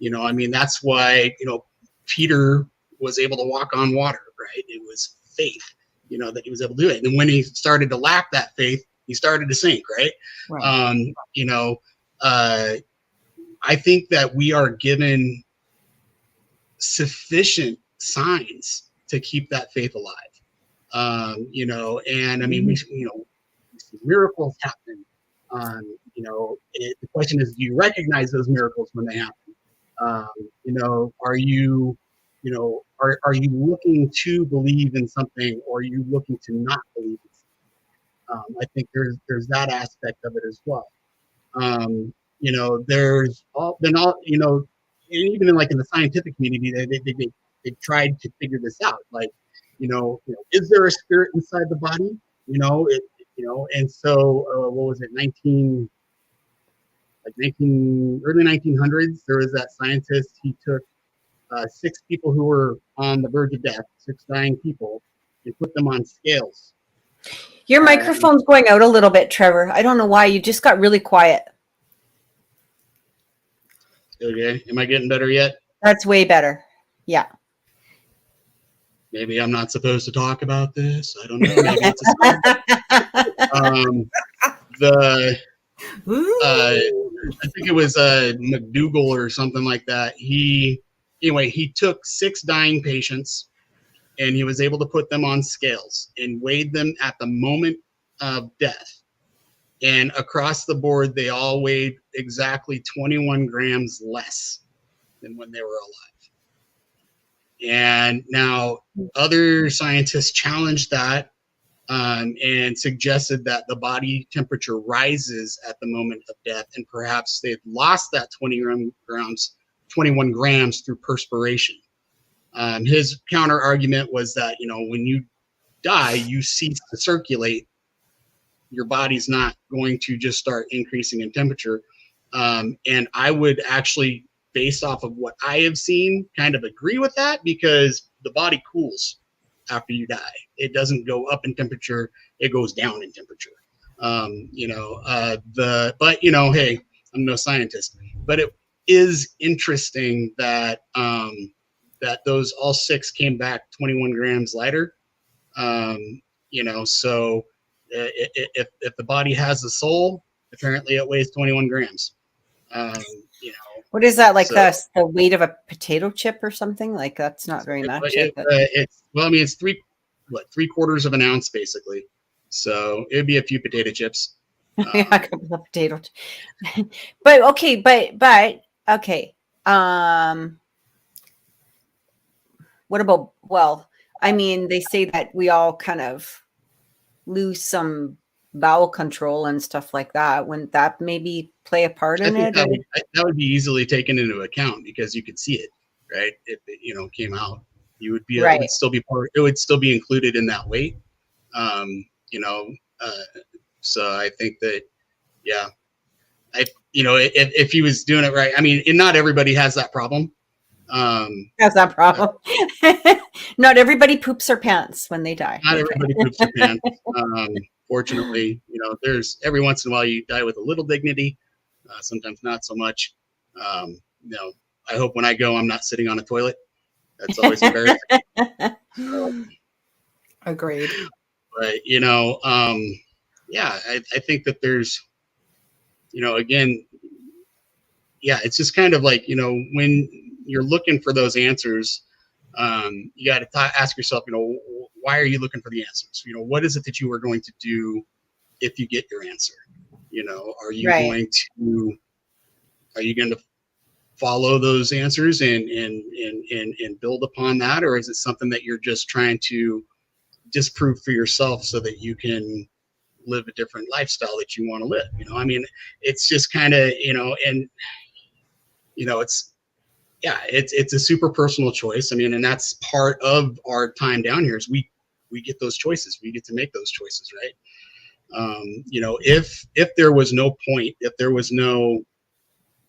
You know, I mean, that's why, you know, Peter was able to walk on water, right? It was faith, you know, that he was able to do it. And when he started to lack that faith, he started to sink, right? You know, I think that we are given sufficient signs to keep that faith alive. You know, and I mean, we see miracles happen. You know, the question is, do you recognize those miracles when they happen? You know, are you looking to believe in something, or are you looking to not believe in something? I think there's that aspect of it as well. You know, there's you know, even in like in the scientific community, they tried to figure this out. Like, you know, is there a spirit inside the body? You know, and so what was it, early 1900s, there was that scientist. He took 6 people who were on the verge of death, 6 dying people, and put them on scales. Your microphone's going out a little bit, Trevor. I don't know why. You just got really quiet. Okay, am I getting better yet? That's way better. Yeah. Maybe I'm not supposed to talk about this. I don't know. Maybe it's I think it was McDougall or something like that. He took 6 dying patients, and he was able to put them on scales and weighed them at the moment of death. And across the board, they all weighed exactly 21 grams less than when they were alive. And now other scientists challenged that and suggested that the body temperature rises at the moment of death, and perhaps they've lost that 21 grams through perspiration. His counter argument was that, you know, when you die, you cease to circulate. Your body's not going to just start increasing in temperature. And I would actually, based off of what I have seen, kind of agree with that, because the body cools after you die. It doesn't go up in temperature; it goes down in temperature. But hey, I'm no scientist, but it is interesting that that those all 6 came back 21 grams lighter. So if the body has a soul, apparently it weighs 21 grams. What is that, like so, the weight of a potato chip or something? Like, that's not very much. It's 3/4 of an ounce basically. So it'd be a few potato chips. Yeah, a couple of potato. But okay. What about? Well, I mean, they say that we all kind of lose some bowel control and stuff like that. Wouldn't that maybe play a part in it? That would be easily taken into account because you could see it, right? If it came out, you would be Right. It would still be it would still be included in that weight. So I think that, yeah, if he was doing it right, I mean, and not everybody has that problem. Has that problem. Not everybody poops their pants when they die. Not everybody poops their pants. Fortunately, there's every once in a while you die with a little dignity, sometimes not so much. I hope when I go, I'm not sitting on a toilet. That's always embarrassing. Agreed. But I think that there's, again, it's just kind of like, when you're looking for those answers, you got to ask yourself, why are you looking for the answers? What is it that you are going to do if you get your answer? Are you right. going to follow those answers and build upon that, or is it something that you're just trying to disprove for yourself so that you can live a different lifestyle that you want to live? I mean, it's just kind of, it's a super personal choice. I mean, and that's part of our time down here is we get those choices. We get to make those choices, right? If there was no point, if there was no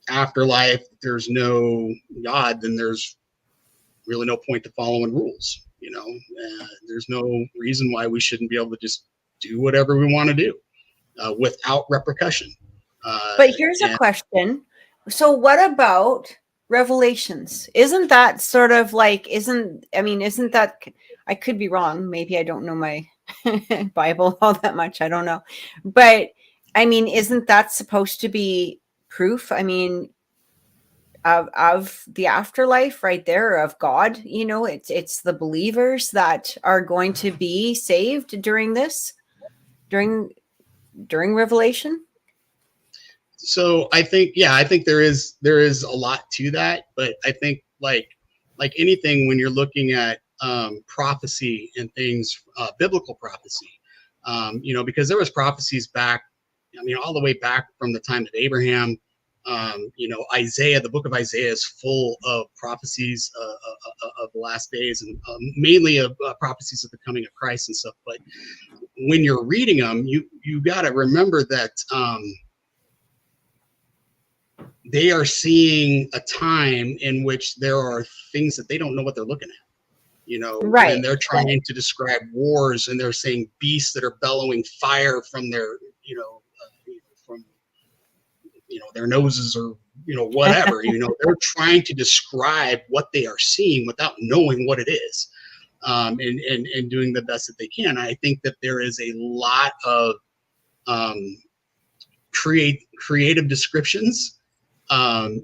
afterlife, there's no God, then there's really no point to following rules. There's no reason why we shouldn't be able to just do whatever we want to do without repercussion. But here's a question. So what about Revelations? Isn't that sort of like, isn't that, I could be wrong. Maybe I don't know my Bible all that much. I don't know. But I mean, isn't that supposed to be proof? I mean, of the afterlife right there, of God, it's the believers that are going to be saved during Revelation. So I think there is a lot to that, but I think like anything, when you're looking at prophecy and things, biblical prophecy, because there was prophecies back, all the way back from the time of Abraham. Isaiah, the book of Isaiah is full of prophecies of the last days, and mainly of prophecies of the coming of Christ and stuff. But when you're reading them, you got to remember that they are seeing a time in which there are things that they don't know what they're looking at. Right. And they're trying to describe wars, and they're saying beasts that are bellowing fire from their, from their noses, or whatever. They're trying to describe what they are seeing without knowing what it is, and doing the best that they can. I think that there is a lot of creative descriptions, and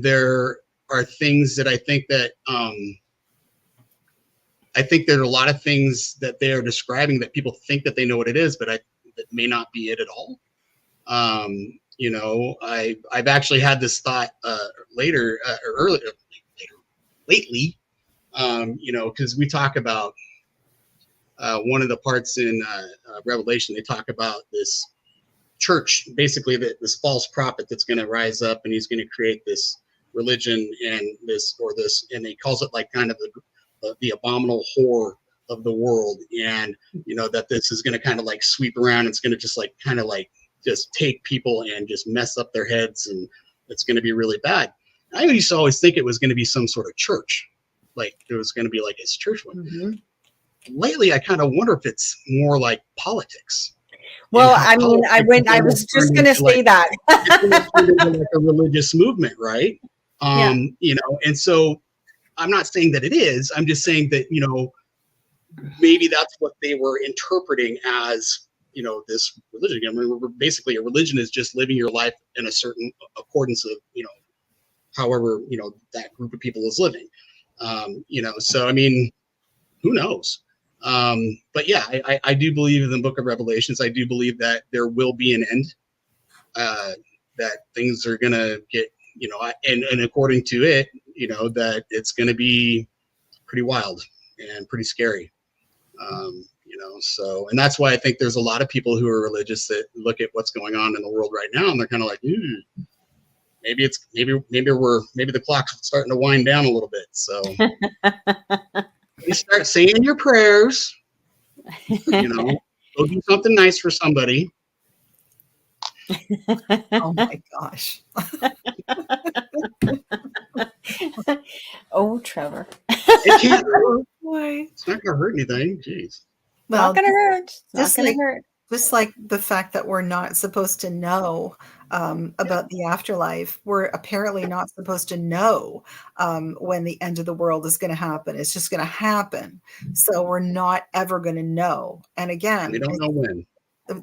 there are things that I think that there are a lot of things that they are describing that people think that they know what it is, but that may not be it at all. I've actually had this thought lately, because we talk about one of the parts in Revelation. They talk about this church, basically this false prophet that's going to rise up, and he's going to create this religion and and he calls it like kind of the abominable whore of the world, and that this is going to kind of like sweep around. It's going to just like kind of like just take people and just mess up their heads, and it's going to be really bad. I used to always think it was going to be some sort of church, like there was going to be like his church one. Mm-hmm. Lately, I kind of wonder if it's more like politics. Well, I mean, I was just going to say that. It's turned into like a religious movement, right? Yeah. You know, and so I'm not saying that it is. I'm just saying that, you know, maybe that's what they were interpreting as, you know, this religion. I mean, basically, a religion is just living your life in a certain accordance of, you know, however, you know, that group of people is living. You know, so I mean, who knows? But yeah, I do believe in the Book of Revelations. I do believe that there will be an end. That things are gonna get, you know, and according to it, you know, that it's gonna be pretty wild and pretty scary. You know, so, and that's why I think there's a lot of people who are religious that look at what's going on in the world right now and they're kind of like, maybe the clock's starting to wind down a little bit. So you start saying your prayers, you know, go do something nice for somebody. Oh my gosh. Oh, Trevor. It can't hurt. Why? It's not gonna hurt anything. Jeez. Not gonna hurt. It's not gonna hurt. Just like the fact that we're not supposed to know about the afterlife, we're apparently not supposed to know when the end of the world is going to happen. It's just going to happen. So we're not ever going to know. And again, We don't know when.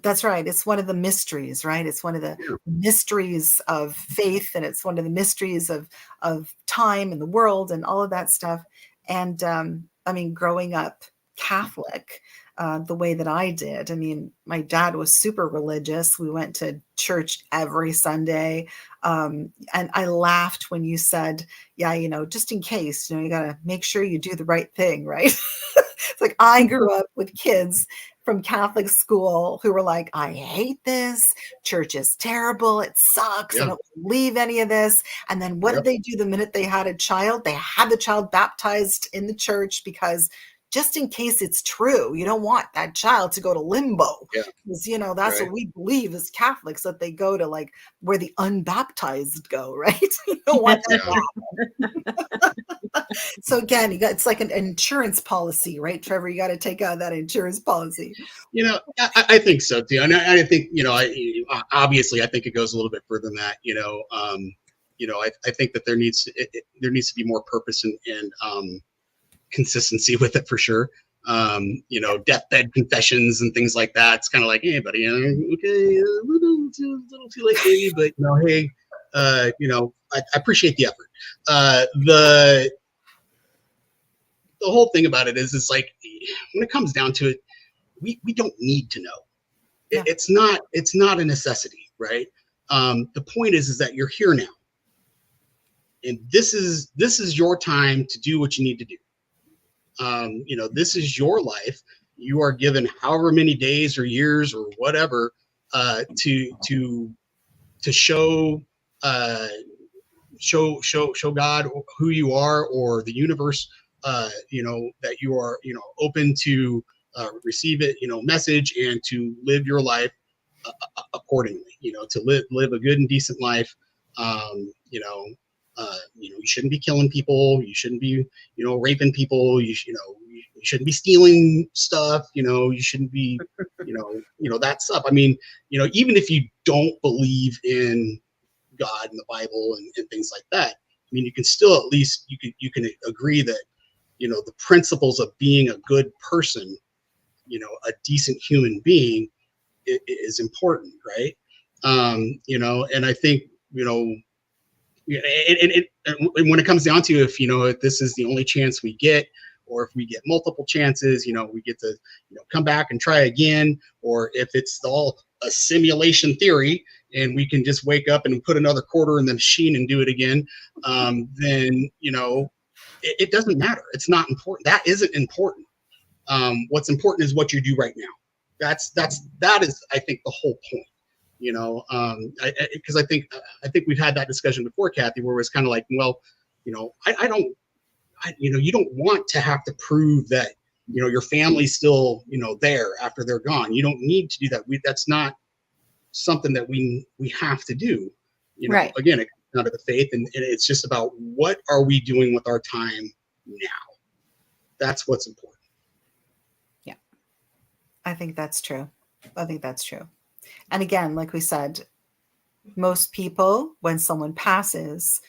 That's right. It's one of the mysteries, right? It's one of the mysteries of faith, and it's one of the mysteries of time and the world and all of that stuff. And I mean, growing up Catholic, the way that I did. I mean, my dad was super religious. We went to church every Sunday. And I laughed when you said, yeah, you know, just in case, you know, you got to make sure you do the right thing, right? It's like I grew up with kids from Catholic school who were like, I hate this. Church is terrible. It sucks. I don't believe any of this. And then what did they do the minute they had a child? They had the child baptized in the church because just in case it's true, you don't want that child to go to limbo. Because, you know, that's what we believe as Catholics, that they go to like where the unbaptized go, right? You don't want that to happen. So again, it's like an insurance policy, right, Trevor? You got to take out that insurance policy. You know, I think so too. And I think, you know, obviously I think it goes a little bit further than that, you know. I think that there needs to be more purpose and consistency with it for sure. You know, deathbed confessions and things like that. It's kind of like, hey, buddy, okay, a little too late, maybe, but you know, hey, you know, I appreciate the effort. The whole thing about it is, it's like when it comes down to it, we don't need to know. It's not a necessity, right? The point is that you're here now, and this is your time to do what you need to do. You know, this is your life. You are given however many days or years or whatever to show God who you are, or the universe. You know, that you are, you know, open to receive it, you know, message, and to live your life accordingly. You know, to live a good and decent life. You know, you shouldn't be killing people. You shouldn't be, you know, raping people. You shouldn't be stealing stuff. You know, you shouldn't be, you know that stuff. I mean, you know, even if you don't believe in God and the Bible and things like that, I mean, you can still, at least you can agree that, you know, the principles of being a good person, you know, a decent human being is important, right? You know, and I think, you know, and when it comes down to, if, you know, if this is the only chance we get, or if we get multiple chances, you know, we get to, you know, come back and try again, or if it's all a simulation theory and we can just wake up and put another quarter in the machine and do it again, then, you know, it doesn't matter. It's not important. That isn't important. What's important is what you do right now. That is, I think, the whole point. You know, because I think we've had that discussion before, Kathy, where it's kind of like, well, you know, you know, you don't want to have to prove that, you know, your family's still, you know, there after they're gone. You don't need to do that. That's not something that we have to do. You know, again, it comes down to the faith, and it's just about what are we doing with our time now. That's what's important. Yeah. I think that's true. And again, like we said, most people, when someone passes,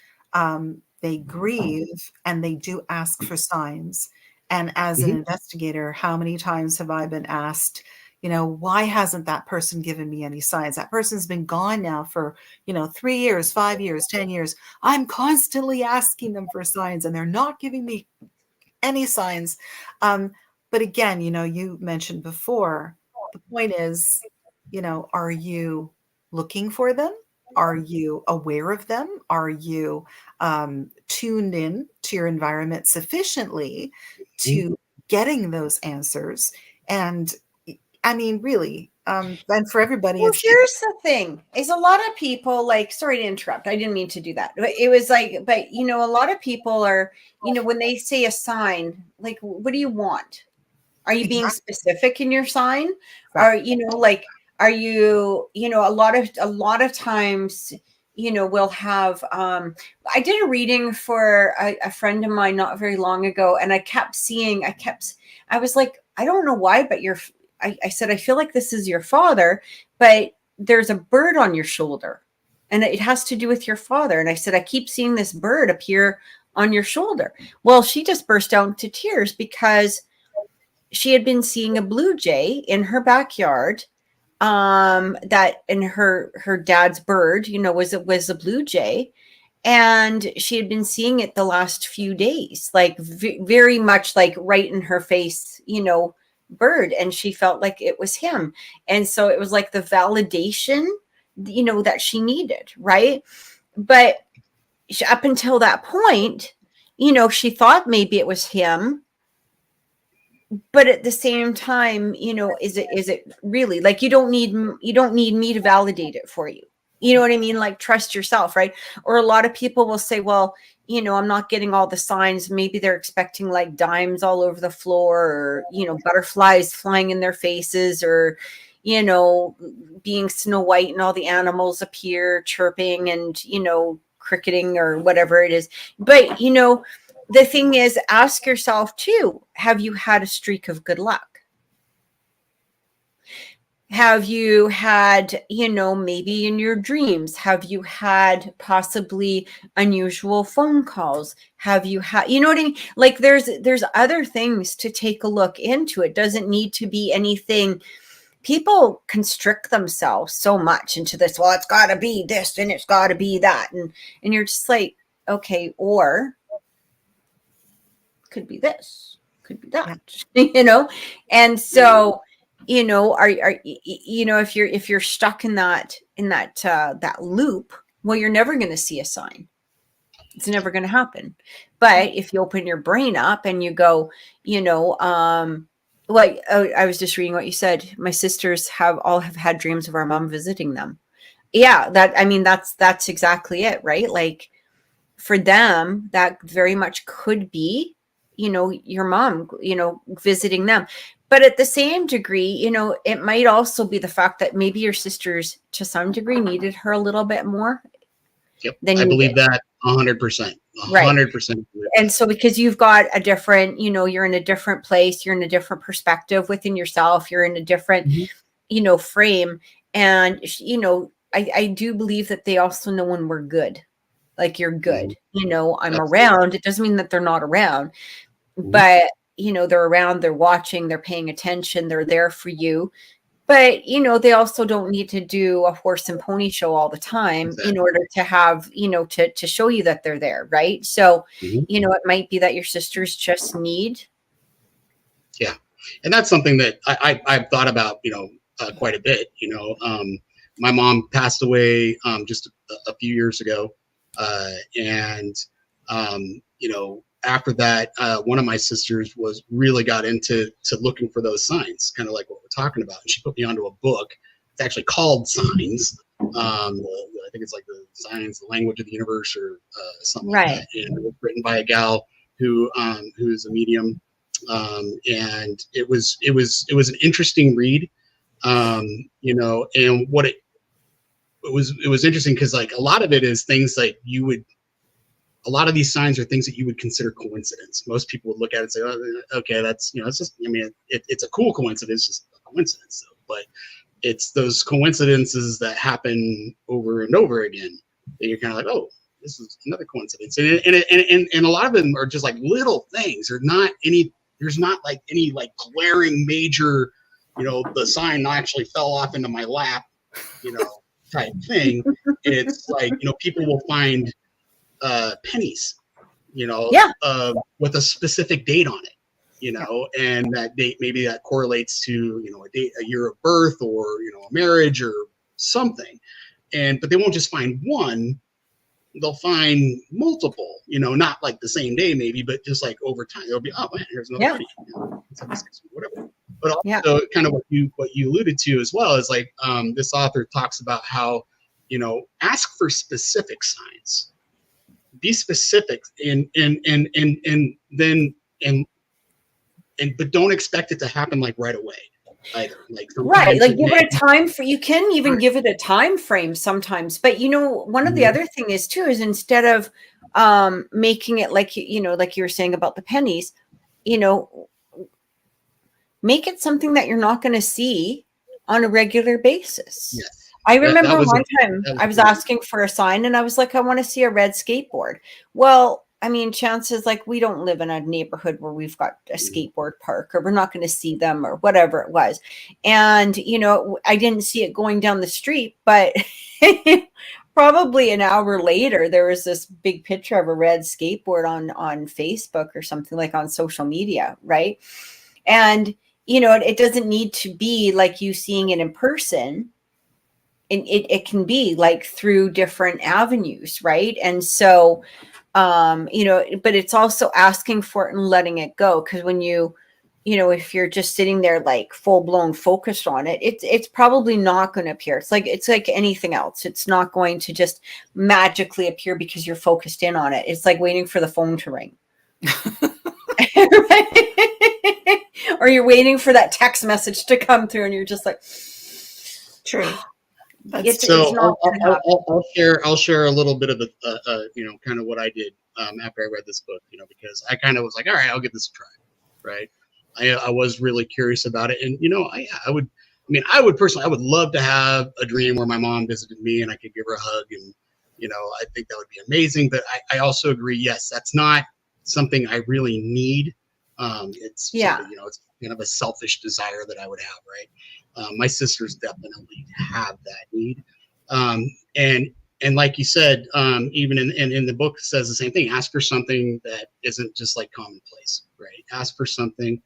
they grieve and they do ask for signs. And as an investigator, how many times have I been asked, why hasn't that person given me any signs? That person's been gone now for, 3 years, 5 years, 10 years. I'm constantly asking them for signs and they're not giving me any signs. But again, you mentioned before, the point is, are you looking for them? Are you aware of them? Are you tuned in to your environment sufficiently to getting those answers? And I mean, really, and for everybody, Well, here's the thing: is a lot of people Sorry to interrupt. I didn't mean to do that. But it was but a lot of people are, when they say a sign, what do you want? Are you being specific in your sign? Are are you, a lot of times, we'll have, I did a reading for a friend of mine not very long ago. And I was like, I don't know why, but I said, I feel like this is your father, but there's a bird on your shoulder and it has to do with your father. And I said, I keep seeing this bird appear on your shoulder. Well, she just burst out into tears because she had been seeing a blue jay in her backyard, that in her dad's bird, was a blue jay. And she had been seeing it the last few days, very much right in her face, bird. And she felt like it was him. And so it was like the validation, that she needed. Right. But up until that point, she thought maybe it was him. But at the same time, is it really you don't need me to validate it for you. You know what I mean? Trust yourself, right? Or a lot of people will say, well, I'm not getting all the signs. Maybe they're expecting dimes all over the floor, or, butterflies flying in their faces, or, being Snow White and all the animals appear chirping and, cricketing or whatever it is. But, the thing is, ask yourself too, have you had a streak of good luck? Have you had, maybe in your dreams, have you had possibly unusual phone calls? Have you had, you know what I mean? There's other things to take a look into. It doesn't need to be anything. People constrict themselves so much into this, well, it's got to be this and it's got to be that. And you're just like, okay, or could be this, could be that, and so are if you're stuck in that loop, well, you're never going to see a sign. It's never going to happen. But if you open your brain up and you go, I was just reading what you said. My sisters have had dreams of our mom visiting them. Yeah, that's exactly it, right? For them, that very much could be your mom, visiting them. But at the same degree, it might also be the fact that maybe your sisters to some degree needed her a little bit more. Yep. I believe that 100%. 100%. And so because you've got a different, you're in a different place, you're in a different perspective within yourself, you're in a different, frame. And, I do believe that they also know when we're good. You're good, I'm around. It doesn't mean that they're not around, but they're around, they're watching, they're paying attention, they're there for you. But they also don't need to do a horse and pony show all the time in order to have, to show you that they're there, right? So it might be that your sisters just need. Yeah, and that's something that I've thought about, quite a bit. My mom passed away just a few years ago. After that, one of my sisters really got into looking for those signs, kind of like what we're talking about. And she put me onto a book. It's actually called Signs. I think it's the Signs, the Language of the Universe, or something like that. And it was written by a gal who's a medium. And it was an interesting read. And what it was interesting because a lot of it is things you would a lot of these signs are things that you would consider coincidence. Most people would look at it and say, oh, okay, that's, it's just, I mean, it's a cool coincidence, just a coincidence though. But it's those coincidences that happen over and over again that you're kind of like, oh, this is another coincidence. And a lot of them are just like little things. There's not like any like glaring major, the sign actually fell off into my lap, type thing. It's like, people will find pennies, with a specific date on it, and that date, maybe that correlates to, a year of birth or, a marriage or something. But they won't just find one, they'll find multiple, not like the same day maybe, but just like over time, they'll be, oh man, here's another penny, whatever. But also kind of what you alluded to as well is like, this author talks about how, ask for specific signs, be specific but don't expect it to happen like right away either. Like right, like give it a time for, you can even give it a time frame sometimes. But one of the other thing is too, is instead of making it like, like you were saying about the pennies, make it something that you're not going to see on a regular basis. Yes. I remember one time I was asking for a sign and I was like, I want to see a red skateboard. Well, I mean, chances like we don't live in a neighborhood where we've got a skateboard park, or we're not going to see them or whatever it was. And, I didn't see it going down the street, but probably an hour later, there was this big picture of a red skateboard on Facebook or something, like on social media. Right. And, it doesn't need to be like you seeing it in person. And it can be like through different avenues. Right. And so, but it's also asking for it and letting it go. Because when if you're just sitting there like full blown focused on it, it's probably not going to appear. It's like anything else. It's not going to just magically appear because you're focused in on it. It's like waiting for the phone to ring. Or you're waiting for that text message to come through and you're just like, true. I'll share a little bit of kind of what I did after I read this book, because I kind of was like, all right, I'll give this a try. Right. I was really curious about it. And, I would personally, I would love to have a dream where my mom visited me and I could give her a hug. And, I think that would be amazing. But I also agree, yes, that's not something I really need. It's kind of a selfish desire that I would have. Right. My sisters definitely have that need. And like you said, even in the book says the same thing. Ask for something that isn't just like commonplace, right? Ask for something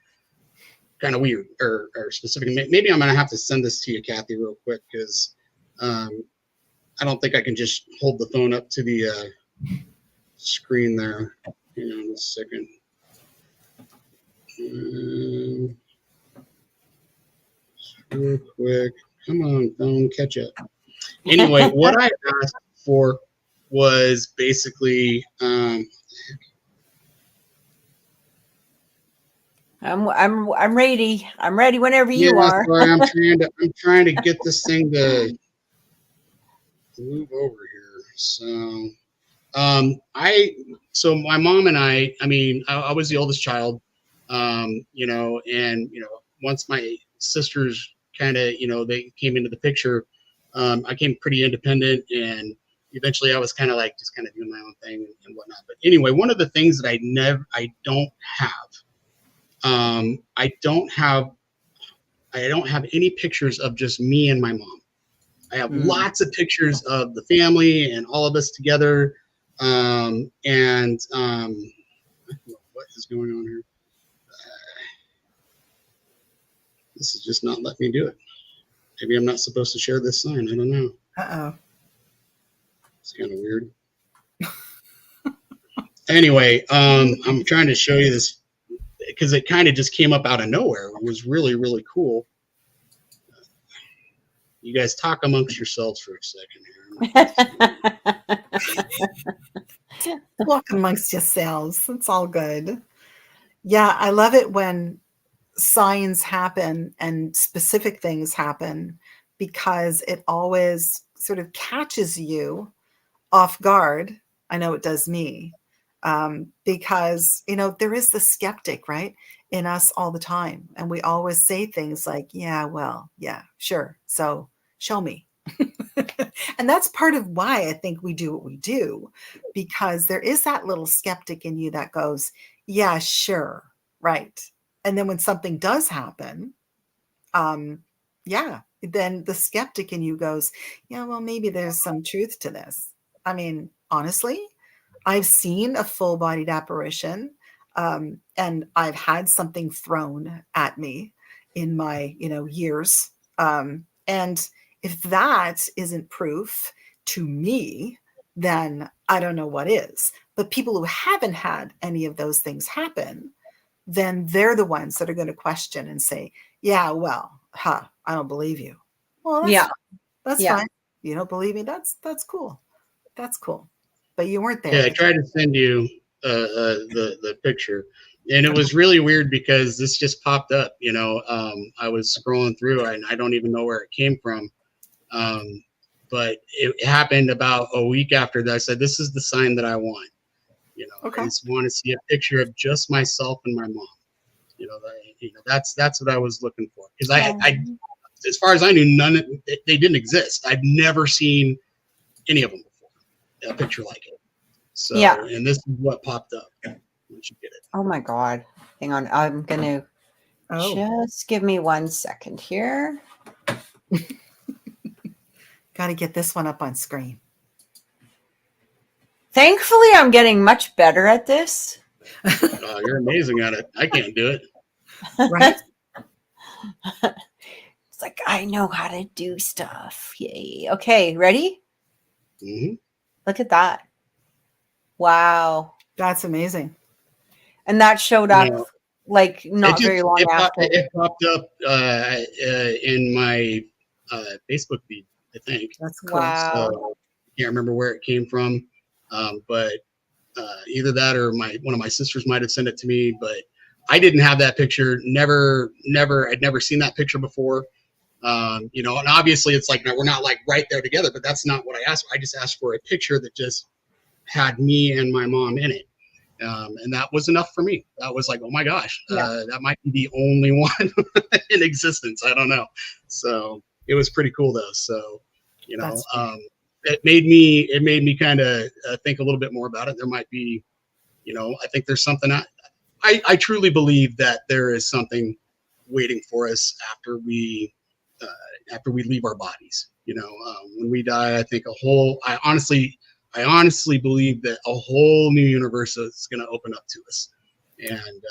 kind of weird or specific. Maybe I'm going to have to send this to you, Kathy, real quick, because I don't think I can just hold the phone up to the screen there. Hang on a second. Real quick. Come on, phone, catch up. Anyway, what I asked for was basically I'm ready. I'm ready whenever you are. Sorry, I'm trying to get this thing to move over here. So my mom and I mean, I was the oldest child, and once my sisters kind of, they came into the picture, I came pretty independent, and eventually I was kind of like just kind of doing my own thing and whatnot. But anyway, one of the things that I don't have any pictures of just me and my mom. I have lots of pictures of the family and all of us together. What is going on here? This is just not letting me do it. Maybe I'm not supposed to share this sign. I don't know. Uh-oh. It's kind of weird. Anyway, I'm trying to show you this because it kind of just came up out of nowhere. It was really, really cool. You guys talk amongst yourselves for a second here. Walk amongst yourselves. It's all good. Yeah, I love it when signs happen and specific things happen, because it always sort of catches you off guard. I know it does me. Because, there is the skeptic, right, in us all the time. And we always say things like, yeah, well, yeah, sure. So show me. And that's part of why I think we do what we do, because there is that little skeptic in you that goes, yeah, sure. Right. And then when something does happen, then the skeptic in you goes, yeah, well, maybe there's some truth to this. I mean, honestly, I've seen a full-bodied apparition, and I've had something thrown at me in my, years. And if that isn't proof to me, then I don't know what is. But people who haven't had any of those things happen, then they're the ones that are going to question and say, yeah, well, I don't believe you. Well, that's fine. That's fine. You don't believe me. That's cool. That's cool. But you weren't there. Yeah, I tried to send you the picture, and it was really weird because this just popped up. I was scrolling through, and I don't even know where it came from. But it happened about a week after that. I said, "This is the sign that I want." Okay. I just want to see a picture of just myself and my mom. That's what I was looking for, because I, as far as I knew, they didn't exist. I've never seen any of them before, a picture like it. So, and this is what popped up once you get it. Oh my God. Hang on. I'm going to just give me 1 second here. Got to get this one up on screen. Thankfully, I'm getting much better at this. You're amazing at it. I can't do it. Right? It's like, I know how to do stuff. Yay. Okay, ready? Mm-hmm. Look at that. Wow. That's amazing. And that showed up not very long after. It popped up in my Facebook feed, I think. That's cool. Wow. So I can't remember where it came from, but either that or one of my sisters might have sent it to me, but I didn't have that picture. I'd never seen that picture before. And obviously it's like, we're not like right there together, but that's not what I asked for. I just asked for a picture that just had me and my mom in it. And that was enough for me. That was like, oh my gosh, that might be the only one in existence. I don't know. So it was pretty cool though. So, it made me kind of think a little bit more about it. There might be, I think there's something. I truly believe that there is something waiting for us after we leave our bodies. When we die, I think I honestly believe that a whole new universe is going to open up to us. And,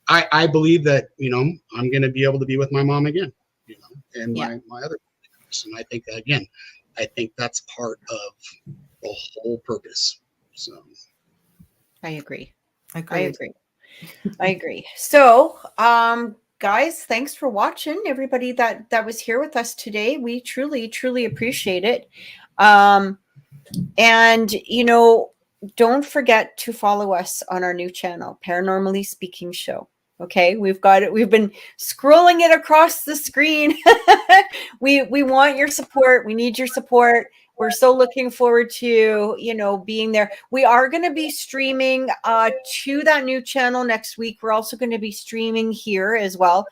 I believe that, I'm going to be able to be with my mom again, and my other person. I think that, again, that's part of the whole purpose. So I agree. Agreed. I agree. So, guys, thanks for watching. Everybody that was here with us today, we truly, truly appreciate it. And don't forget to follow us on our new channel, Paranormally Speaking Show. Okay, we've got it. We've been scrolling it across the screen. We want your support. We need your support. We're so looking forward to, being there. We are going to be streaming to that new channel next week. We're also going to be streaming here as well.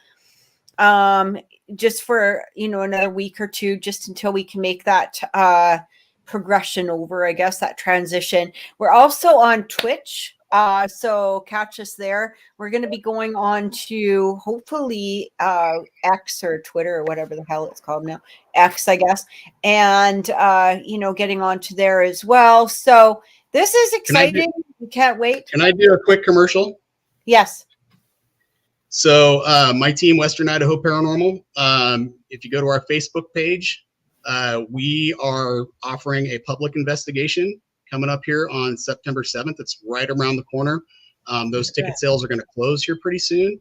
Just for, another week or two, just until we can make that progression over, I guess, that transition. We're also on Twitch. So catch us there. We're going to be going on to hopefully X or Twitter or whatever the hell it's called now. X, I guess. And, getting onto there as well. So this is exciting. We can't wait. Can I do a quick commercial? Yes. So my team, Western Idaho Paranormal, if you go to our Facebook page, we are offering a public investigation coming up here on September 7th. It's right around the corner. Those ticket sales are going to close here pretty soon.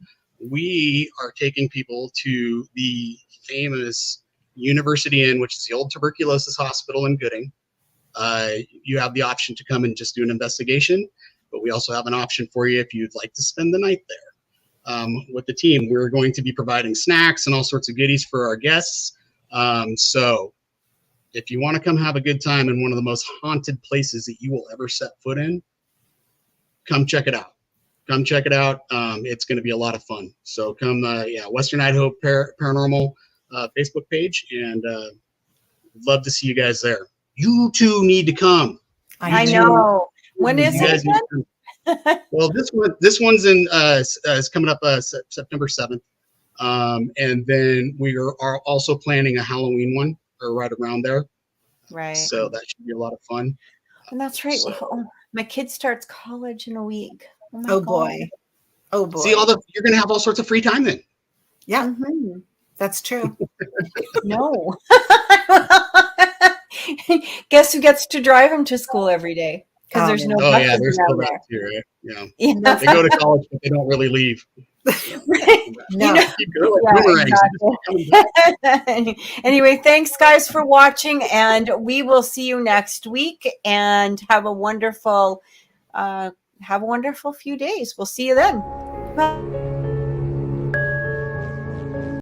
We are taking people to the famous University Inn, which is the old tuberculosis hospital in Gooding. You have the option to come and just do an investigation, but we also have an option for you if you'd like to spend the night there. With the team, we're going to be providing snacks and all sorts of goodies for our guests. So if you want to come have a good time in one of the most haunted places that you will ever set foot in, come check it out. Come check it out. It's going to be a lot of fun. So come, Western Idaho Paranormal Facebook page, and love to see you guys there. You two need to come. I know. When is You it guys need again? to come. Well, this one's in is coming up September 7th, and then we are also planning a Halloween one or right around there. Right. So that should be a lot of fun. And that's right. So- Oh, my kid starts college in a week. My Oh God. boy. Oh boy. See, you're gonna have all sorts of free time then. Yeah, Mhm. that's true. No. Guess who gets to drive him to school every day? Because Oh, there's no Oh buses yeah, there's around still there. that too, right? Yeah. Yeah. They go to college, but they don't really leave. No. You know, Keep going. yeah, Boomerangs. exactly. Anyway, thanks guys for watching, and we will see you next week. And have a wonderful few days. We'll see you then. Bye.